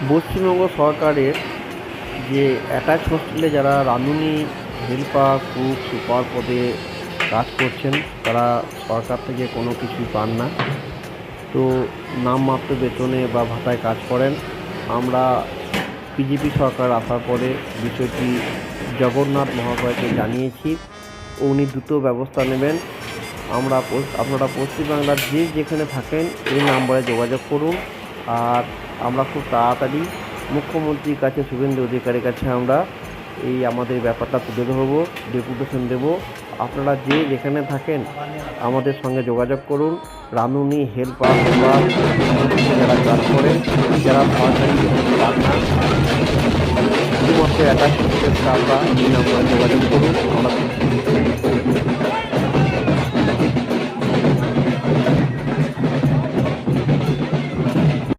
পশ্চিমবঙ্গ সরকারের যে অ্যাটাচ হোস্টেলে যারা রাঁধুনি, হেল্পার, কুক, সুপার পদে কাজ করছেন তারা সরকার থেকে কোনো কিছুই পান না। তো নামমাত্র বেতনে বা ভাতায় কাজ করেন। আমরা বিজেপি সরকার আসার পরে বিষয়টি জগন্নাথ মহাশয়কে জানিয়েছি। উনি দ্রুত ব্যবস্থা নেবেন। আপনারা পশ্চিমবাংলার যে যেখানে থাকেন এই নম্বরে যোগাযোগ করুন। আর আমরা খুব তাড়াতাড়ি মুখ্যমন্ত্রীর কাছে, শুভেন্দু অধিকারীর কাছে আমরা এই আমাদের ব্যাপারটা তুলে ধরবো, ডেপুটেশন দেব। আপনারা যে যেখানে থাকেন আমাদের সঙ্গে যোগাযোগ করুন। রাঁধুনি, হেল্পার, সুপার যারা কাজ করেন, যারা সরকারি বেতন পান না, শুধুমাত্র অ্যাটাচ হোস্টেল স্টাফরা এই নম্বরে যোগাযোগ করুন। আমরা